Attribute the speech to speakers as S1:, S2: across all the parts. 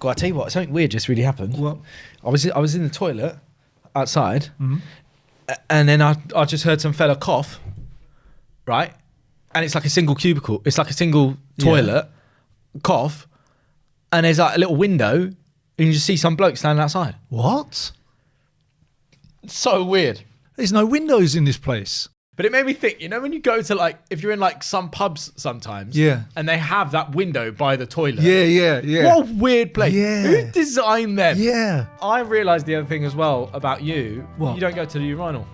S1: God, I tell you what, something weird just really happened.
S2: What?
S1: I was in the toilet outside, and then I just heard some fella cough, right? And it's like a single cubicle. It's like a single toilet cough, and there's like a little window, and you just see some bloke standing outside.
S2: What?
S1: So weird.
S2: There's no windows in this place.
S1: But it made me think, you know, when you go to like, if you're in like some pubs sometimes, and they have that window by the toilet.
S2: Yeah.
S1: What a weird place.
S2: Yeah.
S1: Who designed them?
S2: Yeah.
S1: I realised the other thing as well about you.
S2: What?
S1: You don't go to the urinal.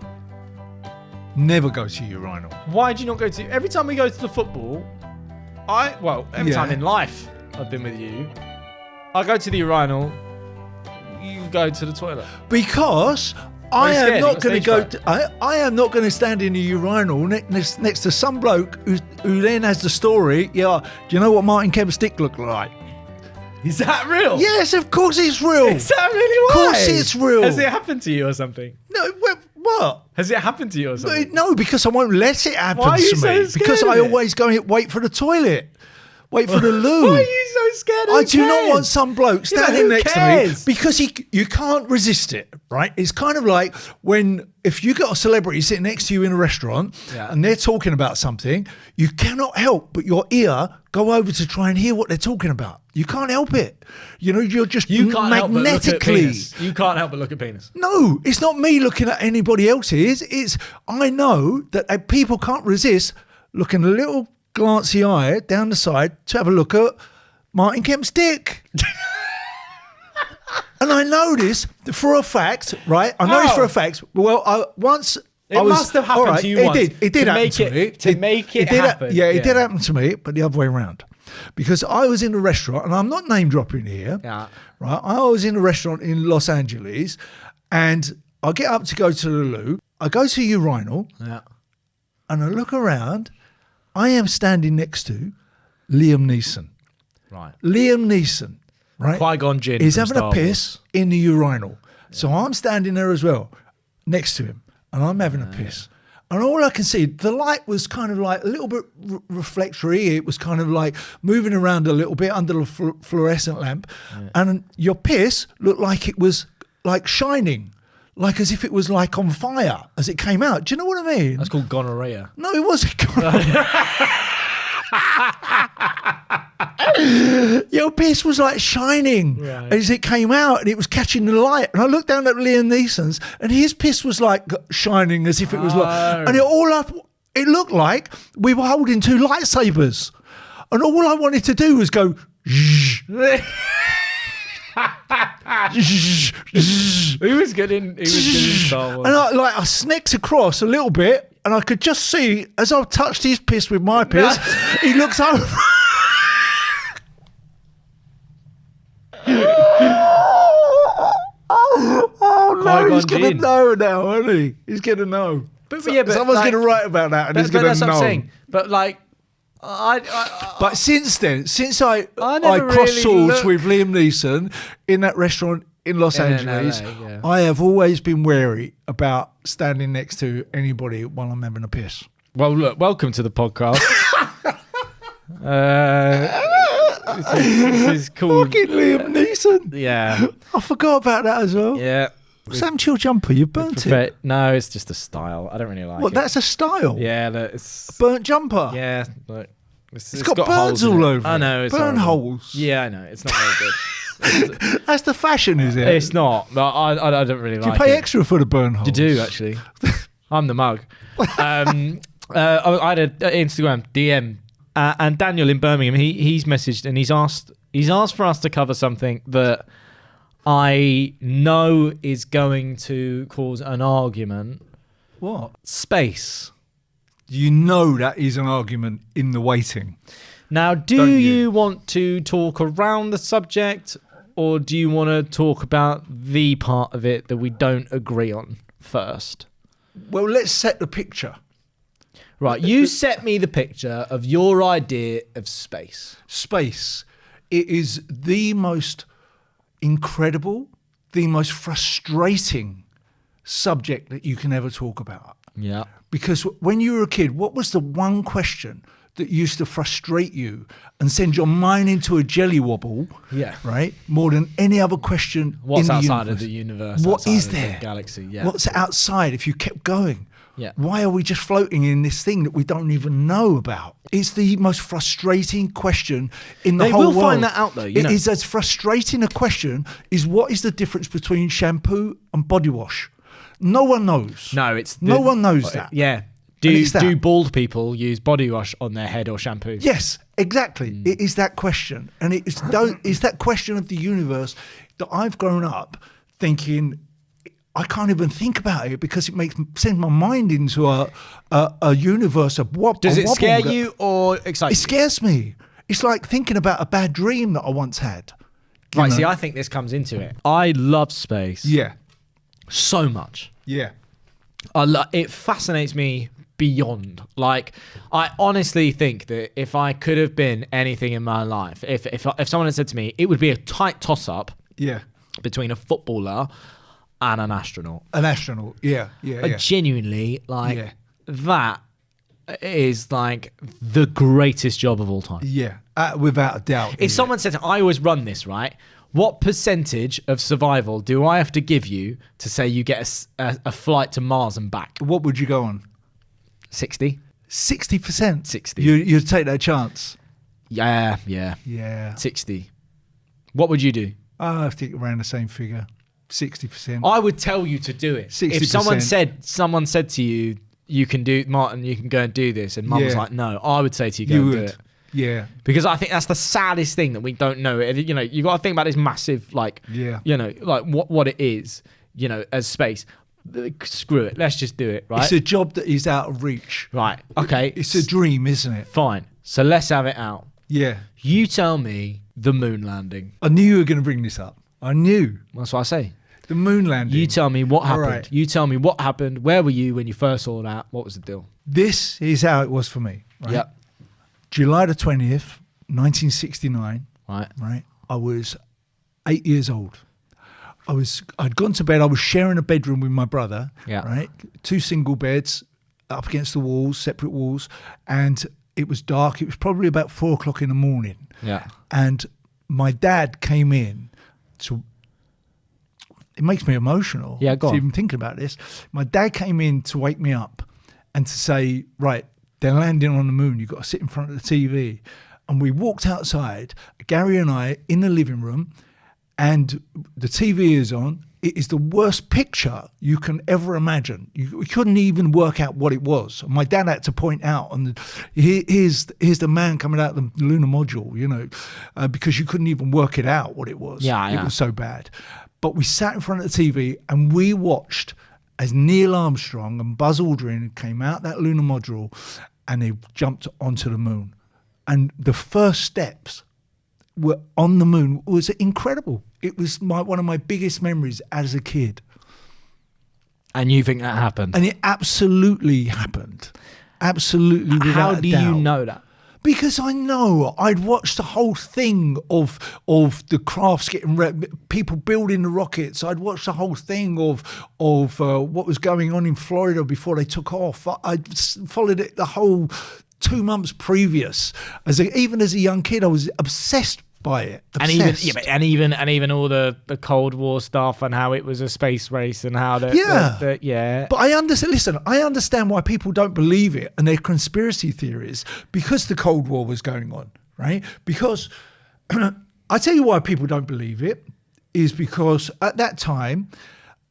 S2: Never go to urinal.
S1: Why do you not go to, every time we go to the football, every time in life I've been with you, I go to the urinal, you go to the toilet.
S2: Because I am not going to go. I am not going to stand in a urinal next to some bloke who then has the story. Yeah, do you know what Martin Kemp's dick looked like?
S1: Is that real?
S2: Yes, of course it's real.
S1: Is that really why?
S2: Of course it's real.
S1: Has it happened to you or something?
S2: No, what?
S1: Has it happened to you or something?
S2: No, because I won't let it happen
S1: Why are you
S2: to
S1: so
S2: me.
S1: scared
S2: Because
S1: of
S2: I
S1: it?
S2: always go and wait for the toilet. Wait for the loo.
S1: Why are you so scared?
S2: I do not want some bloke standing
S1: who
S2: next
S1: cares?
S2: to me because you can't resist it, right? It's kind of like if you got a celebrity sitting next to you in a restaurant and they're talking about something, you cannot help but your ear go over to try and hear what they're talking about. You can't help it. You know, you're just
S1: You can't help but look at
S2: magnetically.
S1: penis. You can't help but look at penis.
S2: No, it's not me looking at anybody else's. It's I know that people can't resist looking a little glancy eye down the side to have a look at Martin Kemp's dick. And I know this for a fact, right? I know this for a fact. Well,
S1: It must have happened to you once.
S2: It did happen to me.
S1: To make it happen.
S2: It did happen to me, but the other way around. Because I was in a restaurant, and I'm not name dropping here, right? I was in a restaurant in Los Angeles, and I get up to go to the loo. I go to a urinal, and I look around. I am standing next to Liam Neeson.
S1: Right.
S2: Liam Neeson, right?
S1: Qui-Gon Jinn.
S2: He's having a piss in the urinal. So I'm standing there as well, next to him, and I'm having a piss. And all I can see, the light was kind of like a little bit reflectory. It was kind of like moving around a little bit under the fluorescent lamp. Yeah. And your piss looked like it was like shining, like as if it was like on fire as it came out. Do you know what I mean?
S1: That's called gonorrhea.
S2: No, it wasn't gonorrhea. Your piss was like shining as it came out, and it was catching the light. And I looked down at Liam Neeson's, and his piss was like shining as if it was like, and it looked like we were holding two lightsabers, and all I wanted to do was go.
S1: He was good in Star Wars.
S2: And I sneaked across a little bit, and I could just see as I touched his piss with my piss, he looks over. Oh no, he's gonna know now, isn't he? He's gonna know.
S1: But
S2: someone's gonna write about that, and he's gonna
S1: that's
S2: know.
S1: What I'm saying. But like,
S2: but since then, since I
S1: never
S2: crossed swords
S1: really
S2: with Liam Neeson in that restaurant in Los Angeles,
S1: LA,
S2: I have always been wary about standing next to anybody while I'm having a piss.
S1: Well, look, welcome to the podcast. This is called
S2: fucking Liam Neeson.
S1: Yeah,
S2: I forgot about that as well.
S1: Yeah.
S2: Sam Chill jumper, you burnt it.
S1: No, it's just a style. I don't really like it.
S2: What, that's a style?
S1: Yeah, it's
S2: a burnt jumper.
S1: Yeah, look, it's
S2: got burns all over it.
S1: I know, it's
S2: burn holes.
S1: Yeah, I know, it's not very good.
S2: That's the fashion, is it?
S1: It's not. But I don't really like it.
S2: Do you pay extra for the burn holes?
S1: You do, actually. I'm the mug. I had an Instagram DM, and Daniel in Birmingham, he's messaged and he's asked for us to cover something that I know is going to cause an argument.
S2: What?
S1: Space.
S2: You know that is an argument in the waiting.
S1: Now, do you want to talk around the subject, or do you want to talk about the part of it that we don't agree on first?
S2: Well, let's set the picture.
S1: Right, you set me the picture of your idea of space.
S2: Space. It is the most incredible, the most frustrating subject that you can ever talk about.
S1: Yeah.
S2: Because when you were a kid, what was the one question that used to frustrate you and send your mind into a jelly wobble,
S1: Yeah.
S2: right? More than any other question
S1: What's
S2: in the
S1: outside
S2: universe.
S1: of the universe?
S2: What
S1: outside
S2: is
S1: of the
S2: there?
S1: galaxy? Yeah.
S2: What's outside if you kept going?
S1: Yeah.
S2: Why are we just floating in this thing that we don't even know about? It's the most frustrating question in the
S1: They
S2: whole
S1: will
S2: world.
S1: find that out, though, you
S2: It
S1: know.
S2: is as frustrating a question is what is the difference between shampoo and body wash? No one knows.
S1: No, it's
S2: No one knows that.
S1: Yeah.
S2: And it's that.
S1: Do bald people use body wash on their head or shampoo?
S2: Yes, exactly. It is that question, and it's that question of the universe that I've grown up thinking. I can't even think about it because it sends my mind into a universe of what.
S1: Does it scare you or excite
S2: It
S1: you?
S2: scares me. It's like thinking about a bad dream that I once had. You
S1: Right,
S2: know?
S1: see, I think this comes into it. I love space
S2: Yeah,
S1: so much.
S2: yeah,
S1: It fascinates me beyond. Like, I honestly think that if I could have been anything in my life, if someone had said to me, it would be a tight toss-up
S2: yeah.
S1: between a footballer and an astronaut.
S2: An astronaut. Yeah, yeah, yeah.
S1: Genuinely, like,
S2: Yeah.
S1: that is like the greatest job of all time.
S2: Yeah, without a doubt.
S1: If someone said, I always run this, right? What percentage of survival do I have to give you to say you get a flight to Mars and back?
S2: What would you go on?
S1: 60?
S2: 60%.
S1: 60.
S2: You'd take that chance.
S1: Yeah.
S2: Yeah.
S1: 60. What would you do?
S2: I think around the same figure. 60%.
S1: I would tell you to do it.
S2: 60%.
S1: If someone said to you, you can do, Martin, you can go and do this, and Mum was
S2: Yeah.
S1: like, no, I would say to you, go
S2: You
S1: and
S2: would.
S1: do it.
S2: Yeah.
S1: Because I think that's the saddest thing that we don't know. You know, you got to think about this massive, like,
S2: Yeah.
S1: you know, like what it is, you know, as space. Screw it. Let's just do it, right?
S2: It's a job that is out of reach.
S1: Right. Okay.
S2: It's a dream, isn't it?
S1: Fine. So let's have it out.
S2: Yeah.
S1: You tell me the moon landing.
S2: I knew you were going to bring this up. I knew.
S1: That's what I say.
S2: The moon landing.
S1: You tell me what
S2: All
S1: happened.
S2: right.
S1: You tell me what happened. Where were you when you first saw that? What was the deal?
S2: This is how it was for me. Right?
S1: Yep.
S2: July the 20th, 1969.
S1: Right.
S2: Right. I was 8 years old. I'd gone to bed. I was sharing a bedroom with my brother.
S1: Yeah.
S2: Right. 2 single beds up against the walls, separate walls. And it was dark. It was probably about 4 o'clock in the morning.
S1: Yeah.
S2: And my dad came in to. It makes me emotional.
S1: Yeah, go on.
S2: Even thinking about this. My dad came in to wake me up and to say, right, they're landing on the moon. You've got to sit in front of the TV. And we walked outside, Gary and I, in the living room, and the TV is on. It is the worst picture you can ever imagine. You couldn't even work out what it was. My dad had to point out, and here's the man coming out of the lunar module, you know, because you couldn't even work it out what it was.
S1: Yeah.
S2: It was so bad. But we sat in front of the TV and we watched as Neil Armstrong and Buzz Aldrin came out that lunar module and they jumped onto the moon. And the first steps were on the moon was incredible. It was one of my biggest memories as a kid.
S1: And you think that happened?
S2: And it absolutely happened. Absolutely.
S1: How
S2: without a
S1: do
S2: doubt.
S1: you know that?
S2: Because I know I'd watched the whole thing of the crafts getting people building the rockets. I'd watched the whole thing of what was going on in Florida before they took off. I'd followed it the whole 2 months previous. Even as a young kid, I was obsessed by it. Obsessed.
S1: And even all the Cold War stuff and how it was a space race and how
S2: Yeah. But I understand. Listen, I understand why people don't believe it and their conspiracy theories because the Cold War was going on, right? Because I tell you why people don't believe it is because at that time,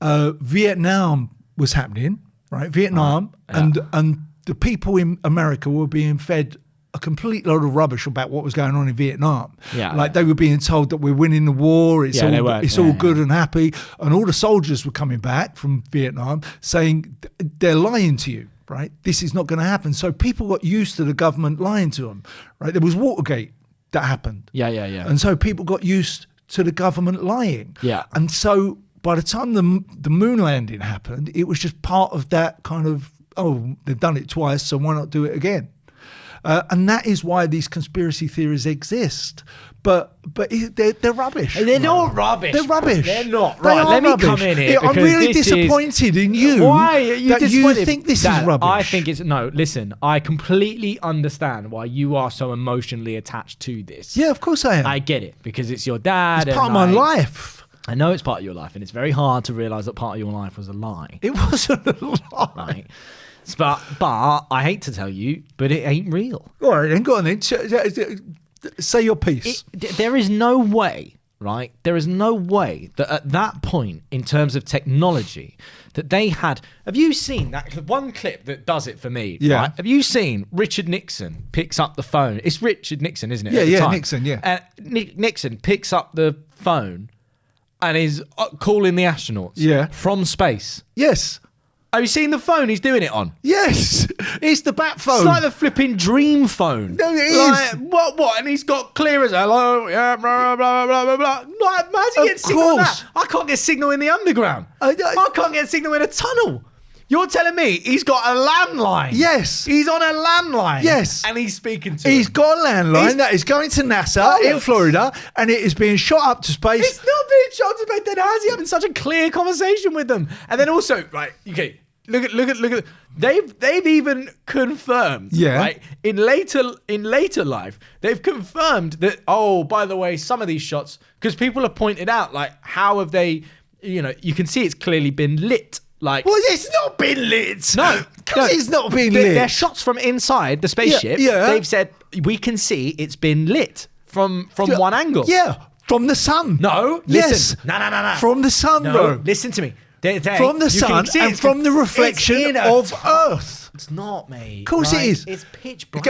S2: Vietnam was happening, right? Vietnam and the people in America were being fed a complete load of rubbish about what was going on in Vietnam. They were being told that we're winning the war. It's all good and happy. And all the soldiers were coming back from Vietnam saying they're lying to you, right? This is not going to happen. So people got used to the government lying to them, right? There was Watergate that happened.
S1: Yeah.
S2: And so people got used to the government lying.
S1: Yeah.
S2: And so by the time the moon landing happened, it was just part of that kind of, oh, they've done it twice, so why not do it again? And that is why these conspiracy theories exist. But they're rubbish.
S1: They're not rubbish.
S2: They're rubbish.
S1: They're not.
S2: They
S1: Right,
S2: are
S1: let me
S2: rubbish.
S1: come in here.
S2: I'm
S1: because
S2: really
S1: this
S2: disappointed in you.
S1: Why are you
S2: that
S1: disappointed?
S2: you think this
S1: Dad,
S2: is rubbish.
S1: I think it's no. Listen, I completely understand why you are so emotionally attached to this.
S2: Yeah, of course I am.
S1: I get it because it's your dad.
S2: It's part of my life.
S1: I know it's part of your life, and it's very hard to realize that part of your life was a lie.
S2: It wasn't a lie.
S1: Right? But I hate to tell you, but it ain't real.
S2: All right, then go on then. Say your piece.
S1: There is no way, right? There is no way that at that point, in terms of technology, that they had. Have you seen that one clip that does it for me?
S2: Yeah.
S1: Right? Have you seen Richard Nixon picks up the phone? It's Richard Nixon, isn't it?
S2: Yeah,
S1: at the
S2: yeah,
S1: time?
S2: Nixon, yeah.
S1: And Nixon picks up the phone and is calling the astronauts.
S2: Yeah.
S1: From space.
S2: Yes.
S1: Have you seen the phone he's doing it on?
S2: Yes. It's the bat phone.
S1: It's like the flipping dream phone.
S2: No, it is.
S1: Like, what? And he's got clear as hello, yeah, blah, blah, blah, blah, blah. Like, how's he
S2: Of
S1: get signal in
S2: course.
S1: that? I can't get signal in the underground. I can't get signal in a tunnel. You're telling me he's got a landline?
S2: Yes.
S1: He's on a landline.
S2: Yes.
S1: And he's speaking to
S2: He's
S1: him.
S2: got a landline that is going to NASA in
S1: Bollocks.
S2: Florida, and it is being shot up to space.
S1: It's not being shot to bed. Then how is he having such a clear conversation with them? And then also, right, okay, look at. They've even confirmed, right, in later life, they've confirmed that. Oh, by the way, some of these shots, because people have pointed out, like, how have they? You can see it's clearly been lit. Like,
S2: Well, it's not been lit.
S1: no,
S2: it's not been lit.
S1: They're shots from inside the spaceship.
S2: Yeah.
S1: They've said we can see it's been lit from one angle.
S2: Yeah, from the sun.
S1: No,
S2: Yes.
S1: listen. No.
S2: From the sun,
S1: No,
S2: bro.
S1: listen to me.
S2: From the sun and from the reflection of Earth.
S1: It's not, mate.
S2: Of course it is.
S1: It's pitch black.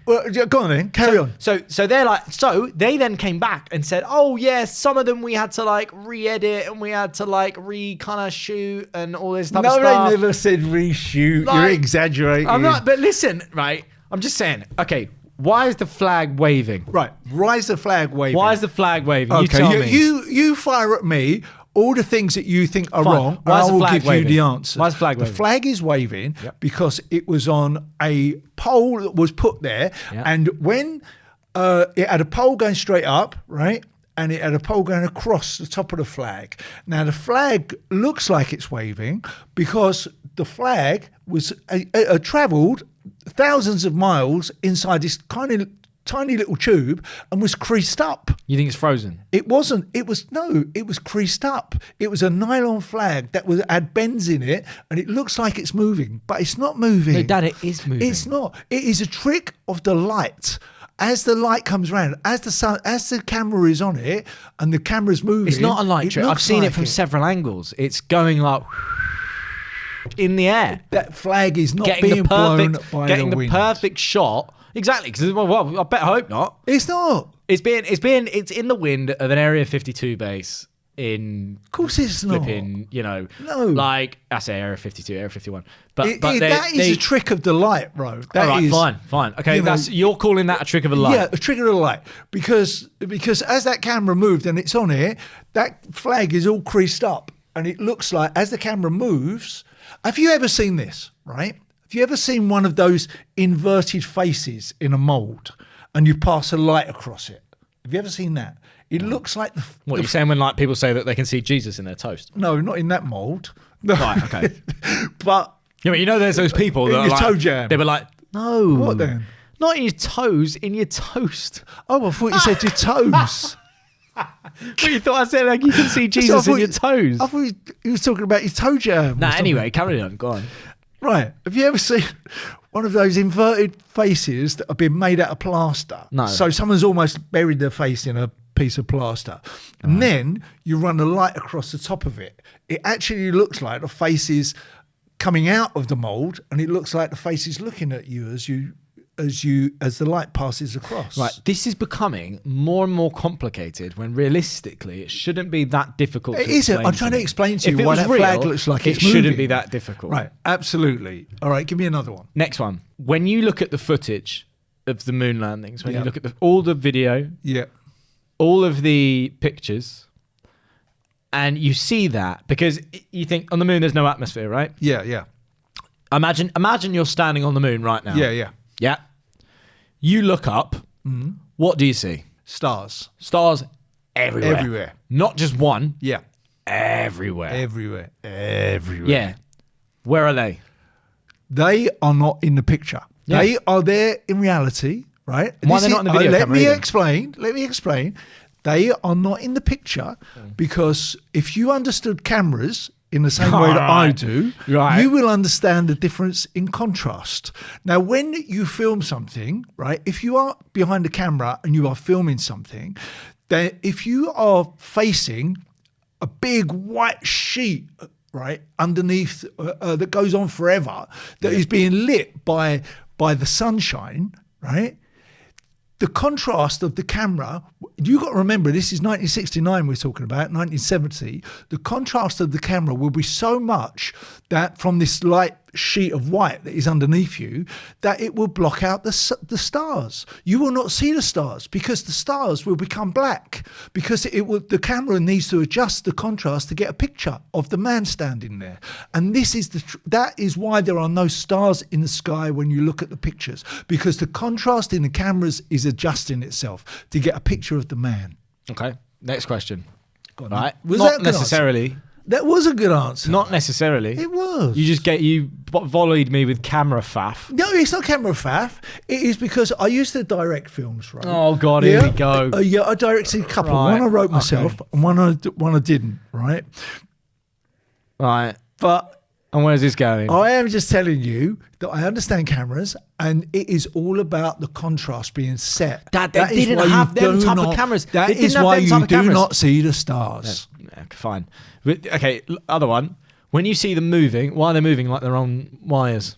S2: Go on then, carry on.
S1: So they're like, so they then came back and said, oh yeah, some of them we had to like re-edit and we had to like kind of shoot and all this type of stuff.
S2: No, they never said reshoot.
S1: Like,
S2: You're exaggerating.
S1: I'm not, but listen, right? I'm just saying, okay, why is the flag waving?
S2: Right, rise the flag waving.
S1: Why is the flag waving? You
S2: Okay,
S1: tell me.
S2: you fire at me all the things that you think are
S1: Fine.
S2: wrong,
S1: Why is
S2: and I
S1: the
S2: will
S1: flag
S2: give
S1: waving?
S2: you the answer.
S1: Why is the flag
S2: The
S1: waving?
S2: flag is waving
S1: Yep.
S2: because it was on a pole that was put there,
S1: Yep.
S2: and when it had a pole going straight up, right? And it had a pole going across the top of the flag. Now, the flag looks like it's waving because the flag was travelled thousands of miles inside this tiny little tube and was creased up.
S1: You think it's frozen?
S2: It wasn't. It was creased up. It was a nylon flag that had bends in it, and it looks like it's moving, but it's not moving.
S1: No, Dad, it is moving.
S2: It's not. It is a trick of the light. As the light comes around, as the camera is on it, and the camera's moving.
S1: It's not a light trick. I've
S2: looks
S1: seen
S2: like
S1: it from several angles. It's going like in the air.
S2: That flag is not
S1: Getting
S2: being
S1: the
S2: blown
S1: perfect,
S2: by
S1: getting
S2: the
S1: the
S2: wind.
S1: perfect shot. Exactly, because well, I hope not.
S2: It's not.
S1: It's in the wind of an Area 52 base in
S2: Of course, it's not.
S1: flipping,
S2: No.
S1: like I say Area 52, Area 51. But
S2: That is a trick of the light, bro. That
S1: all right,
S2: is-
S1: fine. Okay,
S2: you know-
S1: you're calling that a trick of a light.
S2: Yeah, a trick of the light. Because as that camera moved and it's on here, that flag is all creased up. And it looks like, as the camera moves, have you ever seen this, right? Have you ever seen one of those inverted faces in a mould and you pass a light across it? Have you ever seen that? It looks like
S1: What you're saying when like people say that they can see Jesus in their toast?
S2: No, not in that mould. No.
S1: Right, okay.
S2: But
S1: Yeah, but there's those people
S2: In
S1: that are
S2: your
S1: like,
S2: toe jam.
S1: They were like, no.
S2: What then?
S1: Not in your toes, in your toast.
S2: I thought you said your toes.
S1: But you thought I said like you can see Jesus in your toes.
S2: I thought you was talking about your toe jam. or
S1: Nah,
S2: something.
S1: anyway, carry on. Go on.
S2: Right. Have you ever seen one of those inverted faces that have been made out of plaster?
S1: No.
S2: So someone's almost buried their face in a piece of plaster. And then you run a light across the top of it. It actually looks like the face is coming out of the mould, and it looks like the face is looking at you as the light passes across.
S1: Right, this is becoming more and more complicated when realistically it shouldn't be that difficult.
S2: It
S1: to
S2: isn't.
S1: explain
S2: I'm trying to
S1: me.
S2: explain to
S1: If
S2: you
S1: it
S2: why
S1: was
S2: that
S1: real,
S2: flag looks like
S1: it
S2: it's
S1: shouldn't
S2: moving.
S1: be that difficult.
S2: Right. Absolutely. All right. Give me another one.
S1: Next one. When you look at the footage of the moon landings, when
S2: Yeah.
S1: you look at all the video,
S2: Yeah.
S1: all of the pictures, and you see that because you think on the moon there's no atmosphere, right?
S2: Yeah. Yeah.
S1: Imagine you're standing on the moon right now.
S2: Yeah. Yeah.
S1: Yeah. You look up. What do you see?
S2: Stars.
S1: Stars everywhere.
S2: Everywhere.
S1: Not just one.
S2: Yeah.
S1: Everywhere.
S2: Everywhere. Everywhere.
S1: Yeah. Where are they?
S2: They are not in the picture.
S1: Yeah.
S2: They are there in reality, right?
S1: Why are they not in the video
S2: Let
S1: camera
S2: me
S1: either?
S2: explain. Let me explain. They are not in the picture because if you understood cameras in the same way that I do,
S1: Right.
S2: you will understand the difference in contrast. Now, when you film something, right, if you are behind the camera and you are filming something, then if you are facing a big white sheet, right, underneath that goes on forever, that is being lit by the sunshine, right? The contrast of the camera, you got to remember, this is 1969 we're talking about, 1970. The contrast of the camera will be so much that from this light sheet of white that is underneath you, that it will block out the stars. You will not see the stars because the stars will become black because the camera needs to adjust the contrast to get a picture of the man standing there. And this is that is why there are no stars in the sky when you look at the pictures, because the contrast in the cameras is adjusting itself to get a picture of the man.
S1: Okay. Next question.
S2: Go on,
S1: Right.
S2: was
S1: Not
S2: that a good
S1: necessarily.
S2: answer? That was a good answer.
S1: Not necessarily.
S2: It was.
S1: You volleyed me with camera faff.
S2: No, it's not camera faff. It is because I used to direct films, right?
S1: Oh God, here we go.
S2: Yeah, I directed a couple.
S1: Right,
S2: One I wrote myself, and one I didn't, right?
S1: Right.
S2: But
S1: And where's this going?
S2: I am just telling you that I understand cameras, and it is all about the contrast being set.
S1: Dad, they
S2: That is
S1: didn't
S2: why you
S1: have them
S2: do
S1: type of
S2: not-
S1: cameras.
S2: That
S1: They didn't
S2: is
S1: have
S2: why
S1: them
S2: you
S1: type of
S2: do
S1: cameras.
S2: not see the stars.
S1: Yeah, fine. Okay, other one. When you see them moving, why are they moving like they're on wires?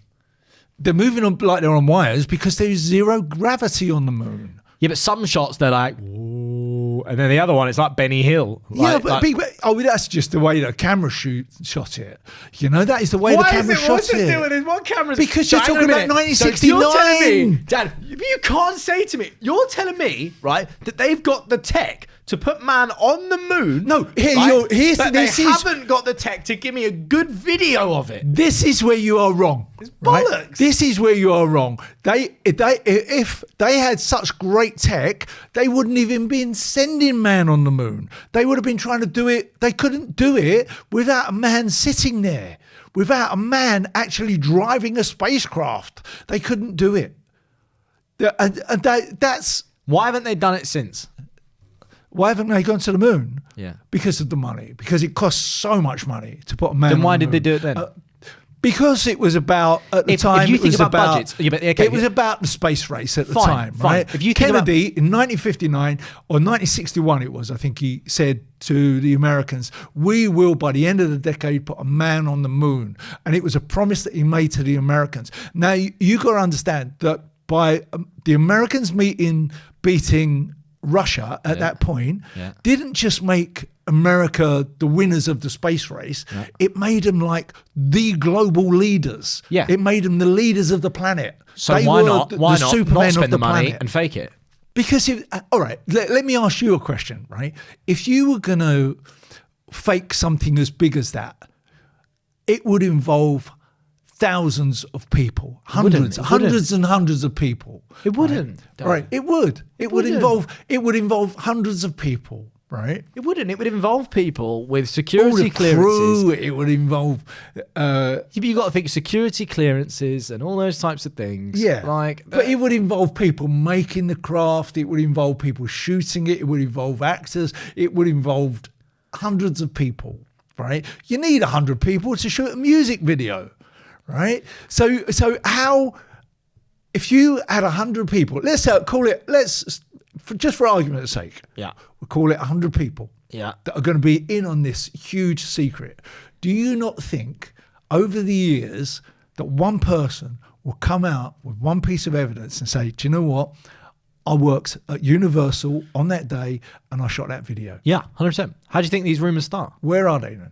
S2: They're moving on like they're on wires because there is zero gravity on the moon.
S1: Yeah, but some shots they're like, whoa, and then the other one it's like Benny Hill.
S2: Yeah, but that's just the way the camera shot it. You know, that is the way the camera shot
S1: What's it
S2: it.
S1: doing? What cameras?
S2: Because you're
S1: hang on
S2: talking
S1: a
S2: about
S1: minute.
S2: 1969.
S1: So you're telling me, Dad, you can't say to me, you're telling me, right, that they've got the tech to put man on the moon.
S2: No,
S1: right, but they haven't got the tech to give me a good video of it.
S2: This is where you are wrong.
S1: It's
S2: right?
S1: bollocks.
S2: This is where you are wrong. If they had such great tech, they wouldn't even been sending man on the moon. They would have been trying to do it. They couldn't do it without a man sitting there, without a man actually driving a spacecraft. They couldn't do it. That's
S1: Why haven't they done it since?
S2: why haven't they gone to the moon?
S1: Yeah.
S2: Because of the money. Because it costs so much money to put a man.
S1: Then why
S2: on the
S1: did they
S2: moon.
S1: do it then?
S2: Because it was about at the
S1: If
S2: time.
S1: you
S2: it
S1: think
S2: was
S1: about budgets, yeah, but, okay,
S2: it was about the space race at the
S1: Fine,
S2: time,
S1: fine.
S2: right?
S1: If you think
S2: Kennedy in 1959 or 1961, it was. I think he said to the Americans, "We will by the end of the decade put a man on the moon," and it was a promise that he made to the Americans. Now you got to understand that by the Americans beating Russia at that point didn't just make America the winners of the space race. It made them like the global leaders.
S1: Yeah.
S2: It made them the leaders of the planet.
S1: So
S2: They
S1: why
S2: were
S1: not?
S2: the
S1: Why not
S2: Supermen
S1: spend
S2: of
S1: the money
S2: planet.
S1: and fake it?
S2: Because all right, let me ask you a question, right? If you were going to fake something as big as that, it would involve thousands of people, hundreds and hundreds of people.
S1: It wouldn't.
S2: Right? It would. It would involve hundreds of people. Right?
S1: It wouldn't. It would involve people with
S2: All
S1: security
S2: the
S1: clearances.
S2: crew. It would involve.
S1: You've got to think security clearances and all those types of things.
S2: Yeah,
S1: like,
S2: but it would involve people making the craft. It would involve people shooting it. It would involve actors. It would involve hundreds of people. Right? You need 100 people to shoot a music video. Right? So how? If you had 100 people, let's call it. Just for argument's sake.
S1: Yeah.
S2: We'll call it 100 people that are going to be in on this huge secret. Do you not think over the years that one person will come out with one piece of evidence and say, do you know what? I worked at Universal on that day and I shot that video.
S1: Yeah, 100%. How do you think these rumours start?
S2: Where are they then?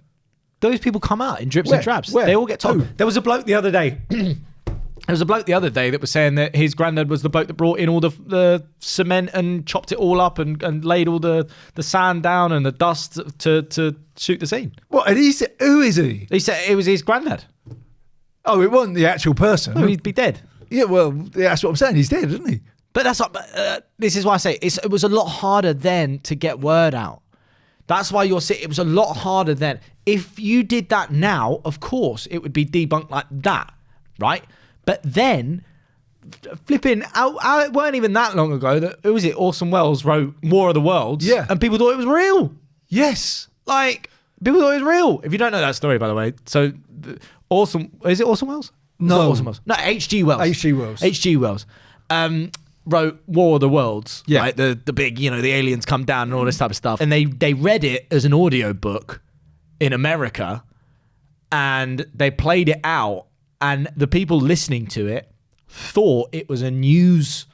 S1: Those people come out in drips and drabs.
S2: Where?
S1: They all get told.
S2: Who?
S1: There was a bloke the other day. There was a bloke the other day that was saying that his granddad was the bloke that brought in all the cement and chopped it all up and laid all the sand down and the dust to shoot the scene.
S2: What? And who is he?
S1: He said it was his granddad.
S2: Oh, it wasn't the actual person.
S1: No, he'd be dead.
S2: Yeah, well, that's what I'm saying. He's dead, isn't he?
S1: But that's not. This is why I say it was a lot harder then to get word out. That's why you're saying it was a lot harder then. If you did that now, of course, it would be debunked like that, right? But then, flipping out, it weren't even that long ago that, who was it? Orson Welles wrote War of the Worlds.
S2: Yeah.
S1: And people thought it was real.
S2: Yes.
S1: Like, people thought it was real. If you don't know that story, by the way, so is it Orson Welles?
S2: No.
S1: It's not Orson Welles. No, H.G. Wells.
S2: H.G. Wells.
S1: H.G. Wells. Wrote War of the Worlds,
S2: Yeah.
S1: right? The big, the aliens come down and all this type of stuff. And they read it as an audio book in America, and they played it out, and the people listening to it thought it was a news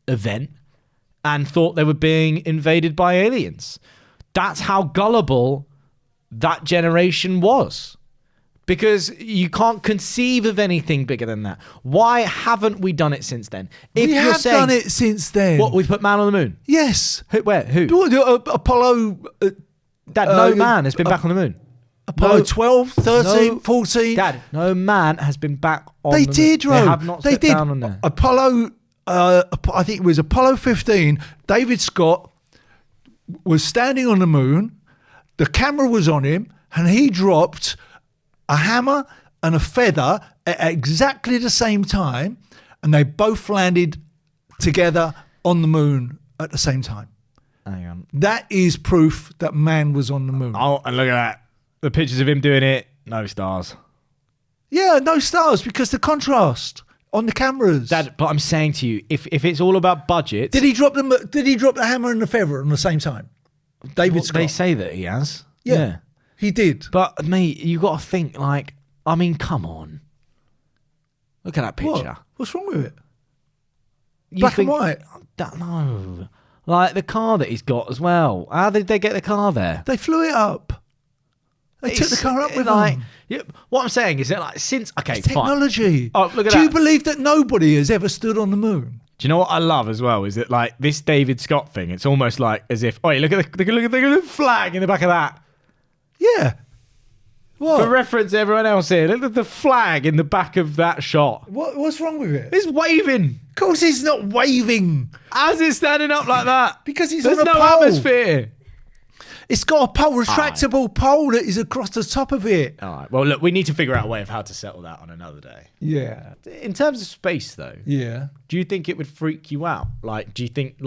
S1: event and thought they were being invaded by aliens. That's how gullible that generation was. Because you can't conceive of anything bigger than that. Why haven't we done it since then? If
S2: We
S1: you're
S2: have
S1: saying,
S2: done it since then.
S1: What, we've put man on the moon?
S2: Yes.
S1: Where? Who?
S2: Apollo...
S1: Dad, no man has been back on the moon.
S2: Apollo
S1: No.
S2: 12, 13,
S1: No.
S2: 14.
S1: Dad, no man has been back on
S2: They
S1: the
S2: did,
S1: moon.
S2: Ro.
S1: They have not stepped down on there.
S2: Apollo, I think it was Apollo 15. David Scott was standing on the moon. The camera was on him, and he dropped a hammer and a feather at exactly the same time, and they both landed together on the moon at the same time.
S1: Hang on.
S2: That is proof that man was on the moon.
S1: Oh, and look at that. The pictures of him doing it, no stars.
S2: Yeah, no stars because the contrast on the cameras.
S1: Dad, but I'm saying to you, if it's all about budget...
S2: Did he drop the hammer and the feather on the same time? David Scott.
S1: They say that he has.
S2: Yeah. He did.
S1: But, mate, you got to think, come on. Look at that picture.
S2: What? What's wrong with it?
S1: You
S2: Black
S1: think,
S2: and white.
S1: No. Like the car that he's got as well. How did they get the car there?
S2: They flew it up. They took the car up with them.
S1: Yeah, what I'm saying is that since... Okay,
S2: It's technology.
S1: Fine. Oh, look at
S2: Do you
S1: that.
S2: believe that nobody has ever stood on the moon?
S1: Do you know what I love as well? Is that this David Scott thing? It's almost like as if... Oh, look at the flag in the back of that.
S2: Yeah. What?
S1: For reference to everyone else here, look at the flag in the back of that shot.
S2: What's wrong with it?
S1: It's waving.
S2: Of course he's not waving.
S1: How's it standing up like that?
S2: Because he's
S1: There's
S2: on a
S1: no
S2: pole.
S1: atmosphere.
S2: It's got a pole, retractable pole that is across the top of it.
S1: All right. Well, look, we need to figure out a way of how to settle that on another day.
S2: Yeah.
S1: In terms of space, though,
S2: Yeah.
S1: do you think it would freak you out? Do you think,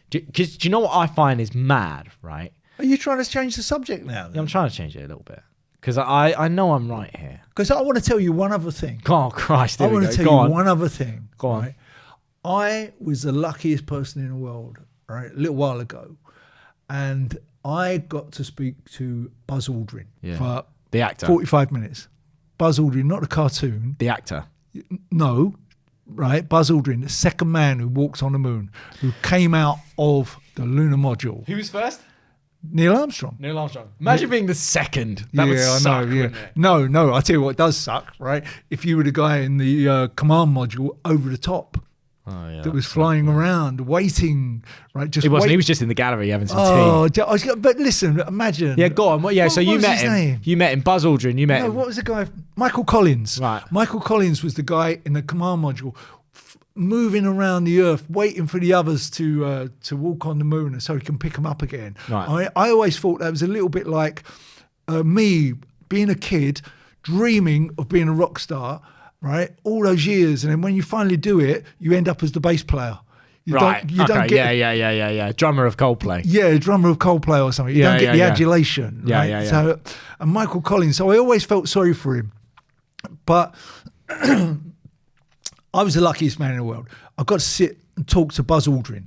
S1: because do you know what I find is mad, right?
S2: Are you trying to change the subject now?
S1: Yeah, I'm trying to change it a little bit. Because I know I'm right here.
S2: Because I want to tell you one other thing.
S1: Oh, Christ,
S2: I
S1: here we
S2: want
S1: go.
S2: to tell
S1: Go
S2: you
S1: on.
S2: one other thing.
S1: Go on.
S2: Right? I was the luckiest person in the world, right, a little while ago. And I got to speak to Buzz Aldrin for
S1: The actor.
S2: 45 minutes. Buzz Aldrin, not the cartoon.
S1: The actor.
S2: No, right? Buzz Aldrin, the second man who walked on the moon, who came out of the lunar module.
S1: Who was first?
S2: Neil Armstrong.
S1: Neil Armstrong. Imagine being the second. That would
S2: I
S1: suck,
S2: know, yeah.
S1: wouldn't it?
S2: No, I tell you what does suck, right? If you were the guy in the command module over the top
S1: Oh, yeah.
S2: that was flying around, waiting, right? Just
S1: He wasn't.
S2: wait-
S1: He was just in the gallery having some
S2: Oh,
S1: tea.
S2: but listen, imagine.
S1: Yeah, go on. Yeah,
S2: What-
S1: so
S2: what
S1: you
S2: was
S1: met
S2: his
S1: him.
S2: name?
S1: You met him. Buzz Aldrin. You met
S2: No,
S1: him.
S2: what was the guy? Michael Collins.
S1: Right.
S2: Michael Collins was the guy in the command module, moving around the Earth, waiting for the others to walk on the moon, so he can pick them up again.
S1: Right.
S2: I always thought that was a little bit like me being a kid, dreaming of being a rock star, right? All those years, and then when you finally do it, you end up as the bass player. You
S1: Right.
S2: Don't, you don't get.
S1: Yeah. Drummer of Coldplay.
S2: Yeah, drummer of Coldplay or something. You
S1: Yeah,
S2: don't get
S1: yeah,
S2: the
S1: yeah.
S2: adulation.
S1: Yeah,
S2: right?
S1: yeah.
S2: So, and Michael Collins. So I always felt sorry for him, but I was the luckiest man in the world. I got to sit and talk to Buzz Aldrin,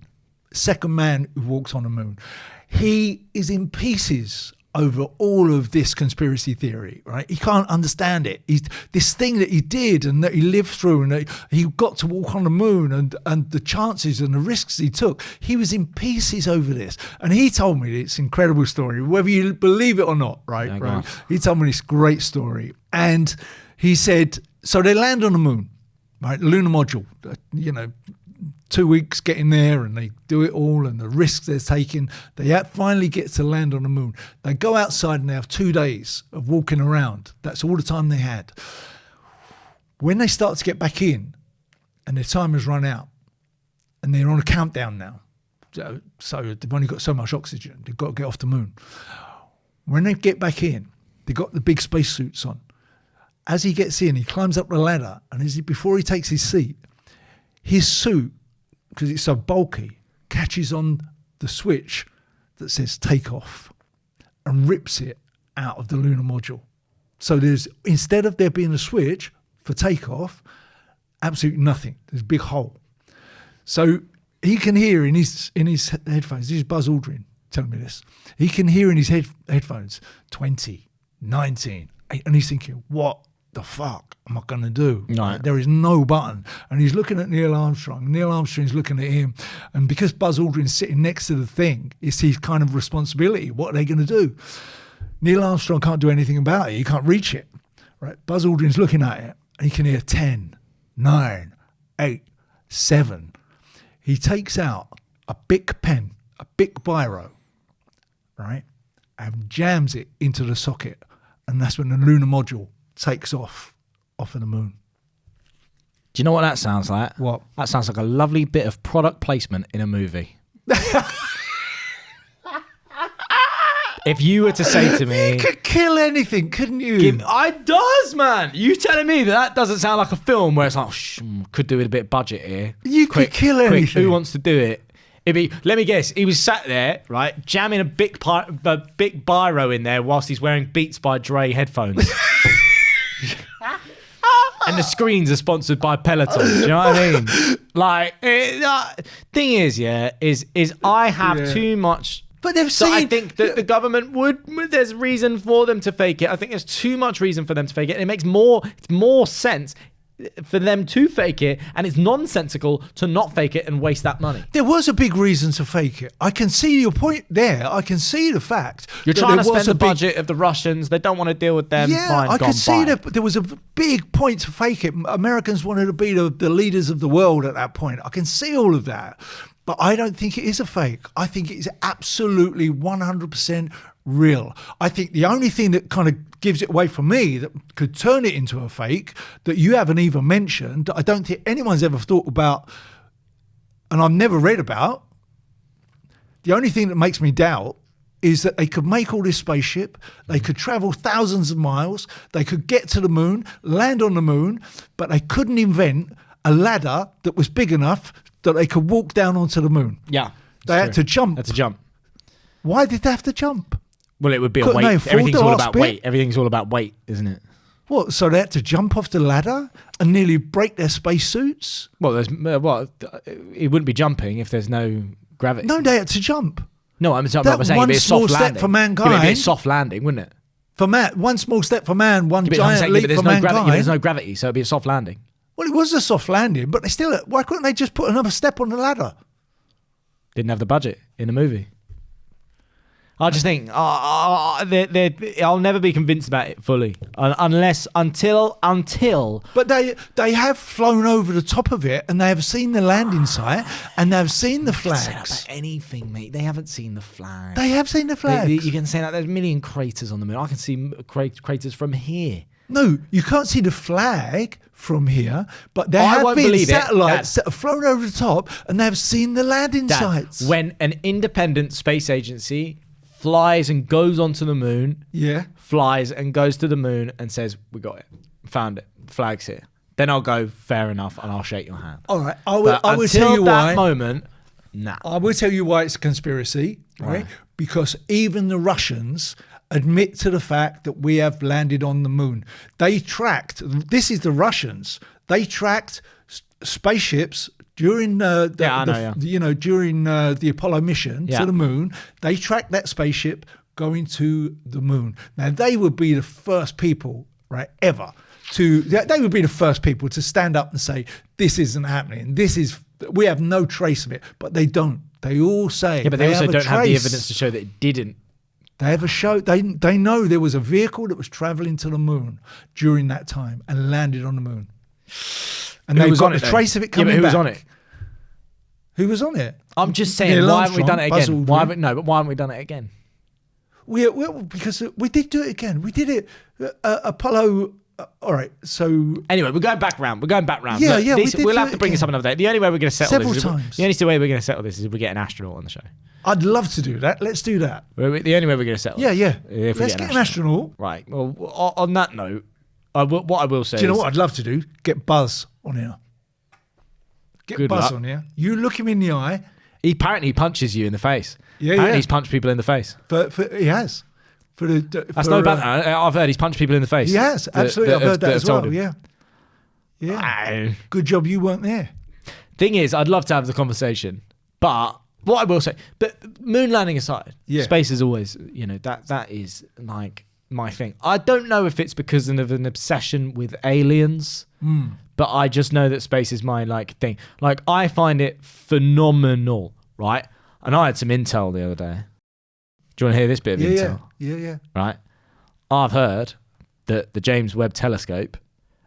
S2: second man who walks on the moon. He is in pieces over all of this conspiracy theory, right? He can't understand it. He's this thing that he did and that he lived through and that he got to walk on the moon and the chances and the risks he took. He was in pieces over this. And he told me this incredible story, whether you believe it or not, right?
S1: Yeah, go
S2: Right.
S1: on.
S2: He told me this great story. And he said, so they land on the moon, right? Lunar module, 2 weeks getting there and they do it all and the risks they're taking. They finally get to land on the moon. They go outside and they have 2 days of walking around. That's all the time they had. When they start to get back in and their time has run out and they're on a countdown now. So they've only got so much oxygen. They've got to get off the moon. When they get back in, they've got the big spacesuits on. As he gets in, he climbs up the ladder, and before he takes his seat, his suit, because it's so bulky, catches on the switch that says take off and rips it out of the lunar module. So instead of there being a switch for takeoff, absolutely nothing. There's a big hole. So he can hear in his headphones, this is Buzz Aldrin telling me this, he can hear in his headphones 20, 19, and he's thinking, what the fuck am I going to do?
S1: Right.
S2: There is no button. And he's looking at Neil Armstrong. Neil Armstrong's looking at him. And because Buzz Aldrin's sitting next to the thing, it's his kind of responsibility. What are they going to do? Neil Armstrong can't do anything about it. He can't reach it. Right? Buzz Aldrin's looking at it. And he can hear 10, 9, 8, 7. He takes out a big pen, a big biro, right? And jams it into the socket. And that's when the lunar module takes off of the moon.
S1: Do you know what that sounds like?
S2: What?
S1: That sounds like a lovely bit of product placement in a movie. If you were to say to me...
S2: You could kill anything, couldn't you?
S1: It does, man. You telling me that doesn't sound like a film where it's like, could do with a bit of budget here.
S2: You could kill anything.
S1: Who wants to do it? It'd be, let me guess, he was sat there, right, jamming a big biro in there whilst he's wearing Beats by Dre headphones. And the screens are sponsored by Peloton. Do you know what I mean? Like, thing is, I have too much.
S2: But they've
S1: So I
S2: seen.
S1: think that the government there's reason for them to fake it. I think there's too much reason for them to fake it. And it makes more sense for them to fake it, and it's nonsensical to not fake it and waste that money.
S2: There was a big reason to fake it. I can see your point there. I can see the fact.
S1: You're trying to spend the budget of the Russians. They don't want to deal with them.
S2: Yeah,
S1: Fine,
S2: I can see that there was a big point to fake it. Americans wanted to be the leaders of the world at that point. I can see all of that. But I don't think it is a fake. I think it is absolutely 100% real. I think the only thing that kind of gives it away for me, that could turn it into a fake, that you haven't even mentioned, that I don't think anyone's ever thought about, and I've never read about, the only thing that makes me doubt is that they could make all this spaceship, they could travel thousands of miles, they could get to the moon, land on the moon, but they couldn't invent a ladder that was big enough that they could walk down onto the moon.
S1: Yeah.
S2: They had to jump.
S1: That's a jump.
S2: Why did they have to jump?
S1: Well, it would be
S2: Couldn't
S1: a
S2: they
S1: weight.
S2: afford
S1: Everything's
S2: the
S1: all
S2: last
S1: about
S2: bit?
S1: weight. Everything's all about weight, isn't it?
S2: What? So they had to jump off the ladder and nearly break their spacesuits?
S1: Well, there's it wouldn't be jumping if there's no gravity.
S2: No, they had to jump.
S1: No, I'm saying
S2: That
S1: it'd
S2: one
S1: be a
S2: small
S1: soft
S2: step
S1: landing.
S2: for mankind.
S1: Yeah, it'd be a soft landing, wouldn't it?
S2: For man, one small step for man, one
S1: Yeah, but I'm
S2: giant
S1: saying,
S2: leap
S1: but there's
S2: for
S1: no
S2: mankind.
S1: gravity. There's no gravity, so it'd be a soft landing.
S2: Well, it was a soft landing, but why couldn't they just put another step on the ladder?
S1: Didn't have the budget in the movie. I just think I'll never be convinced about it fully until.
S2: But they have flown over the top of it, and they have seen the landing site, and they've seen the
S1: Say that
S2: flags.
S1: about anything, mate. They haven't seen the flag.
S2: They have seen the flags.
S1: You can say that there's a million craters on the moon. I can see craters from here.
S2: No, you can't see the flag from here, but there
S1: I
S2: have
S1: won't
S2: been
S1: believe it,
S2: satellites
S1: Dad.
S2: that have flown over the top, and they have seen the landing
S1: Dad,
S2: sites.
S1: when an independent space agency flies and goes onto the moon, flies and goes to the moon and says, "We got it, found it, flag's here," then I'll go, "Fair enough," and I'll shake your hand.
S2: All right, I
S1: But
S2: will
S1: until
S2: tell you
S1: that
S2: why.
S1: moment, nah.
S2: I will tell you why it's a conspiracy, right? Because even the Russians admit to the fact that we have landed on the moon. They tracked. This is the Russians. They tracked spaceships during during the Apollo mission to the moon. They tracked that spaceship going to the moon. Now they would be the first people, right, ever they would be the first people to stand up and say, "This isn't happening. We have no trace of it." But they don't. They all say,
S1: Yeah, but they also
S2: have a
S1: don't have the
S2: trace.
S1: evidence to show that it didn't.
S2: They have a show. They know there was a vehicle that was traveling to the moon during that time and landed on the moon. And they've got a trace of it coming
S1: who
S2: back.
S1: was on it?
S2: Who was on it?
S1: I'm just saying,
S2: Neil
S1: why haven't we done it
S2: Armstrong,
S1: again?
S2: Buzz
S1: Why haven't we done it again?
S2: Because we did do it again. We did it. Apollo all right. So
S1: Anyway, we're going back round.
S2: Yeah,
S1: Look,
S2: yeah, we did
S1: we'll
S2: do
S1: have
S2: it
S1: to bring this up
S2: again.
S1: another day. The only way we're going to settle
S2: Several
S1: this
S2: times.
S1: the only way we're going to settle this is if we get an astronaut on the show.
S2: I'd love to do that. Let's do that.
S1: The only way we're going to settle.
S2: Yeah,
S1: this
S2: yeah.
S1: If we
S2: Let's get an astronaut.
S1: Right. Well, on that note, what I will say.
S2: Do you know
S1: is,
S2: what I'd love to do? Get Buzz on here. Get
S1: Good
S2: Buzz
S1: luck.
S2: on here. You look him in the eye.
S1: He apparently punches you in the face.
S2: Yeah,
S1: apparently
S2: yeah.
S1: he's punched people in the face.
S2: He has.
S1: That's no banter. I've heard he's punched people in the face.
S2: He has. Absolutely. I've heard that as well. Yeah. Yeah.
S1: Ah.
S2: Good job you weren't there.
S1: Thing is, I'd love to have the conversation, but what I will say, but moon landing aside,
S2: Yeah.
S1: space is always, that is like my thing. I don't know if it's because of an obsession with aliens, but I just know that space is my like thing. Like I find it phenomenal, right? And I had some intel the other day. Do you want to hear this bit of intel?
S2: Yeah.
S1: Right? I've heard that the James Webb Telescope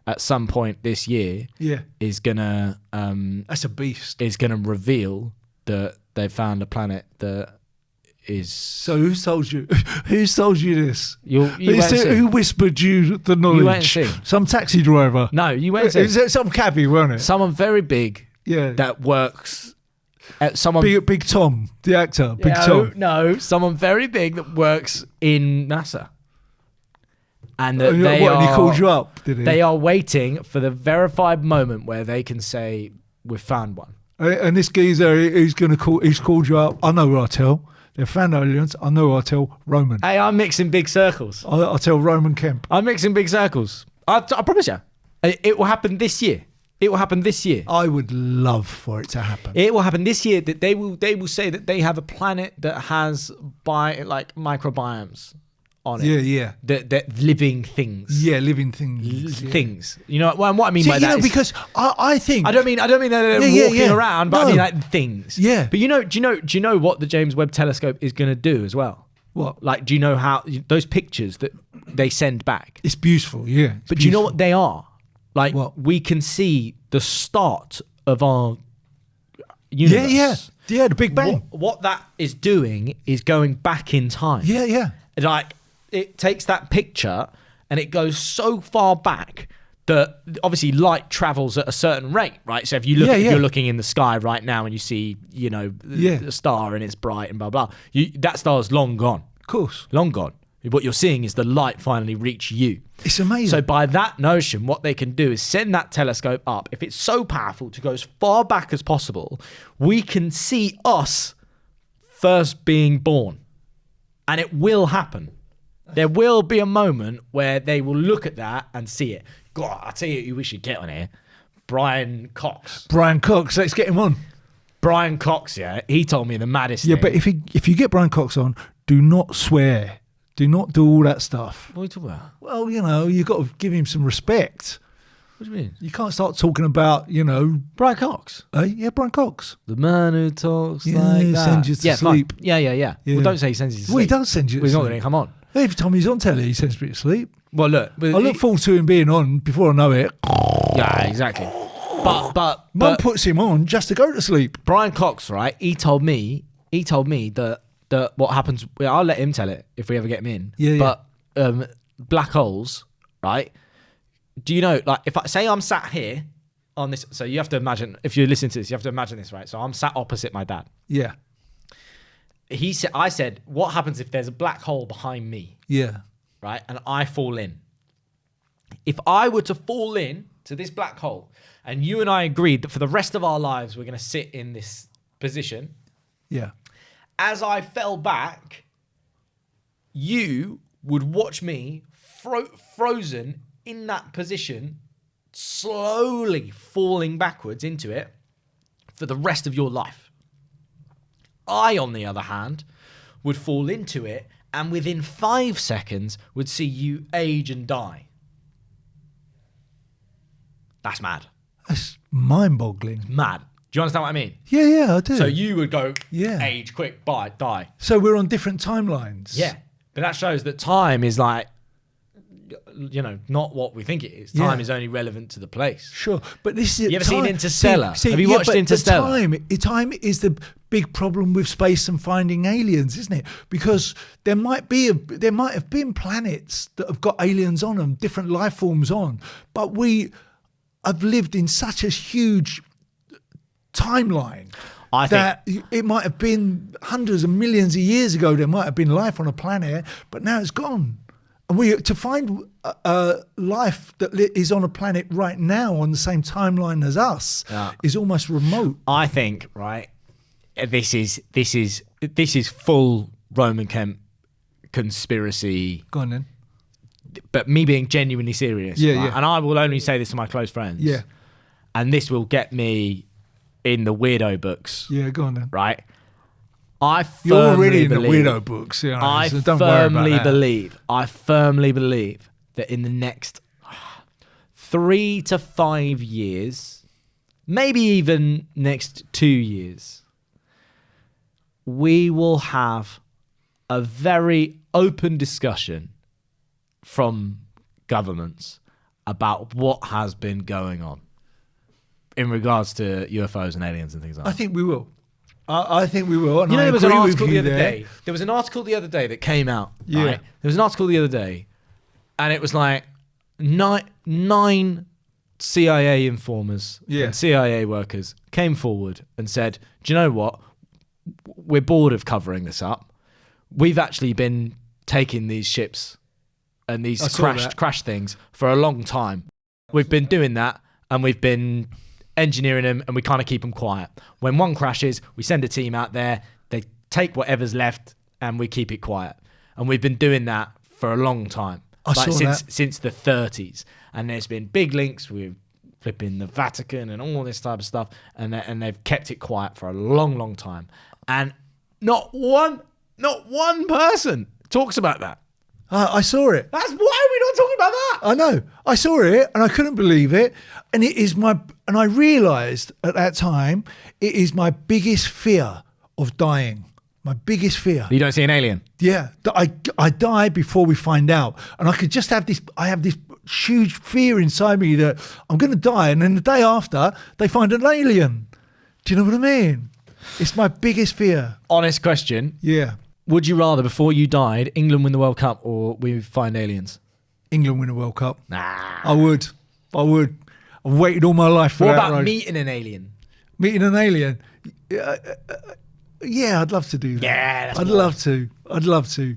S1: at some point this year
S2: Yeah.
S1: is gonna
S2: That's a beast.
S1: reveal that they've found a planet that is.
S2: So who told you? Who told you this?
S1: You wait and see.
S2: Who whispered you the knowledge?
S1: wait and see.
S2: Some taxi driver.
S1: No, you wait and
S2: Is
S1: see.
S2: it some cabbie, wasn't it?
S1: Someone very big
S2: Yeah.
S1: that works at someone.
S2: Big Tom, the actor. Big
S1: no,
S2: Tom.
S1: no, someone very big that works in NASA. And that
S2: And
S1: they
S2: what,
S1: are.
S2: and he called you up, did he?
S1: They are waiting for the verified moment where they can say we've found one.
S2: And this geezer, he's called you up. I know who I tell. They found aliens. I know who I tell. Roman.
S1: Hey, I'm mixing big circles.
S2: I tell Roman Kemp.
S1: I'm mixing big circles. I promise you, it will happen this year. It will happen this year.
S2: I would love for it to happen.
S1: It will happen this year. That they will say that they have a planet that has microbiomes on it.
S2: Yeah.
S1: That living things.
S2: Yeah, living things. Yeah.
S1: Things. You know what I mean
S2: See,
S1: by that?
S2: because I think
S1: I don't mean that they're walking around, but I
S2: No.
S1: mean like things.
S2: Yeah.
S1: But do you know what the James Webb Telescope is going to do as well?
S2: what?
S1: Like, do you know how those pictures that they send back?
S2: It's beautiful. Yeah. It's
S1: But do you know
S2: beautiful.
S1: what they are? Like,
S2: What?
S1: we can see the start of our universe.
S2: Yeah. The Big Bang.
S1: What that is doing is going back in time.
S2: Yeah.
S1: Like, it takes that picture and it goes so far back that obviously light travels at a certain rate, right? So if you look, if you're looking in the sky right now and you see, the star and it's bright and blah blah, that star's long gone,
S2: Of course.
S1: long gone. What you're seeing is the light finally reach you.
S2: It's amazing.
S1: So by that notion, what they can do is send that telescope up. If it's so powerful to go as far back as possible, we can see us first being born. And it will happen. There will be a moment where they will look at that and see it. God, I'll tell you who we should get on here. Brian Cox.
S2: Brian Cox. Let's get him on.
S1: Brian Cox, yeah, he told me the maddest
S2: Yeah,
S1: thing.
S2: but if you get Brian Cox on, do not swear. Do not do all that stuff.
S1: What are you talking about?
S2: Well, you've got to give him some respect.
S1: What do you mean?
S2: You can't start talking about,
S1: Brian Cox.
S2: Brian Cox.
S1: The man who talks
S2: Yeah,
S1: like that.
S2: sends you to sleep.
S1: Fine. Yeah. Well, don't say he sends you to sleep.
S2: Well, he does send you to
S1: Well, he's not
S2: sleep.
S1: going to come on.
S2: Every time he's on telly, he sends me to sleep.
S1: Well, look.
S2: I look forward to him being on before I know it.
S1: Yeah, exactly. But
S2: Mum puts him on just to go to sleep.
S1: Brian Cox, right? He told me that what happens. Well, I'll let him tell it if we ever get him in.
S2: Yeah.
S1: But black holes, right? Do you know? Like, if I say I'm sat here on this, so you have to imagine. If you're listening to this, you have to imagine this, right? So I'm sat opposite my dad.
S2: Yeah.
S1: I said, what happens if there's a black hole behind me,
S2: Yeah.
S1: right? And I fall in. If I were to fall in to this black hole, and you and I agreed that for the rest of our lives we're going to sit in this position,
S2: Yeah.
S1: as I fell back, you would watch me frozen in that position, slowly falling backwards into it for the rest of your life. I, on the other hand, would fall into it and within 5 seconds would see you age and die. That's mad.
S2: That's mind-boggling.
S1: Mad. Do you understand what I mean?
S2: Yeah, I do.
S1: So you would go,
S2: Yeah.
S1: age, quick, die.
S2: So we're on different timelines.
S1: Yeah. But that shows that time is like, not what we think it is. Time
S2: Yeah.
S1: is only relevant to the place.
S2: Sure, but this is
S1: You ever seen Interstellar? Have you watched
S2: but
S1: Interstellar?
S2: Time is the big problem with space and finding aliens, isn't it? Because there might have been planets that have got aliens on them, different life forms on, but we have lived in such a huge timeline.
S1: I
S2: that
S1: think
S2: it might have been hundreds of millions of years ago, there might have been life on a planet, but now it's gone. And to find life that is on a planet right now on the same timeline as us is almost remote.
S1: I think, right, this is full Roman Kemp conspiracy.
S2: Go on then.
S1: But me being genuinely serious.
S2: Yeah,
S1: right?
S2: yeah.
S1: And I will only say this to my close friends.
S2: Yeah.
S1: And this will get me in the weirdo books.
S2: Yeah, go on then.
S1: Right?
S2: You're already in the weirdo books. Yeah,
S1: I
S2: so don't worry about that.
S1: I firmly believe that in the next 3 to 5 years, maybe even next 2 years, we will have a very open discussion from governments about what has been going on in regards to UFOs and aliens and things like that.
S2: I think we will. I think we will. And
S1: You know,
S2: I
S1: there was an
S2: agree with
S1: article
S2: you
S1: the other
S2: there.
S1: day. There was an article the other day that came out.
S2: Yeah.
S1: Right? There was an article the other day, and it was like nine CIA informers and CIA workers came forward and said, "Do you know what? We're bored of covering this up. We've actually been taking these ships and these crash things for a long time. We've been doing that, and we've been engineering them, and we kind of keep them quiet. When one crashes, we send a team out there, they take whatever's left, and we keep it quiet. And we've been doing that for a long time, since the 30s. And there's been big links with flipping the Vatican and all this type of stuff, and they've kept it quiet for a long, long time. And not one person talks about that.
S2: I saw it.
S1: Why are we not talking about that?
S2: I know. I saw it and I couldn't believe it. And I realised at that time, it is my biggest fear of dying. My biggest fear.
S1: You don't see an alien?
S2: Yeah. I die before we find out. And I could just have this, I have this huge fear inside me that I'm going to die. And then the day after, they find an alien. Do you know what I mean? It's my biggest fear.
S1: Honest question.
S2: Yeah.
S1: Would you rather, before you died, England win the World Cup or we find aliens?
S2: England win a World Cup.
S1: Nah.
S2: I would. I've waited all my life for that.
S1: What about meeting an alien?
S2: Meeting an alien? Yeah, I'd love to do that.
S1: Yeah,
S2: I'd love to.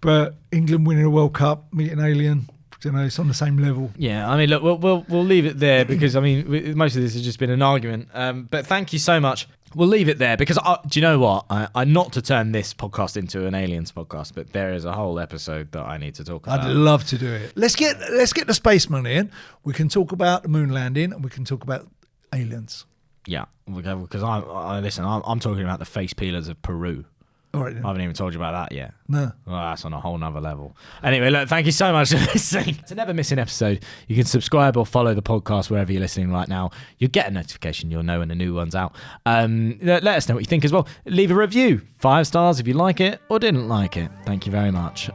S2: But England winning a World Cup, meeting an alien, you know, it's on the same level.
S1: Yeah, I mean, look, we'll leave it there because, I mean, most of this has just been an argument. But thank you so much. We'll leave it there because, do you know what? I'm not to turn this podcast into an aliens podcast, but there is a whole episode that I need to talk about.
S2: I'd love to do it. Let's get the spaceman in. We can talk about the moon landing and we can talk about aliens.
S1: Yeah, because I'm talking about the face peelers of Peru.
S2: All right, then.
S1: I haven't even told you about that yet.
S2: No.
S1: Well, that's on a whole nother level. Anyway, look, thank you so much for listening. To never miss an episode, you can subscribe or follow the podcast wherever you're listening right now. You'll get a notification. You'll know when a new one's out. Let us know what you think as well. Leave a review. 5 stars if you like it or didn't like it. Thank you very much.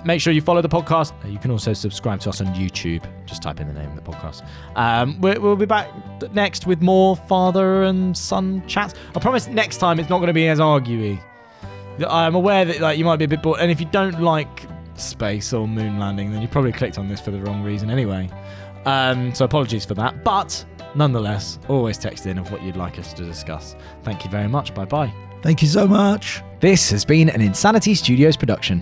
S1: Make sure you follow the podcast. You can also subscribe to us on YouTube. Just type in the name of the podcast. We'll be back next with more father and son chats. I promise next time it's not going to be as arguey. I'm aware that you might be a bit bored, and if you don't like space or moon landing, then you probably clicked on this for the wrong reason anyway. So apologies for that, but nonetheless, always text in of what you'd like us to discuss. Thank you very much. Bye bye.
S2: Thank you so much.
S1: This has been an Insanity Studios production.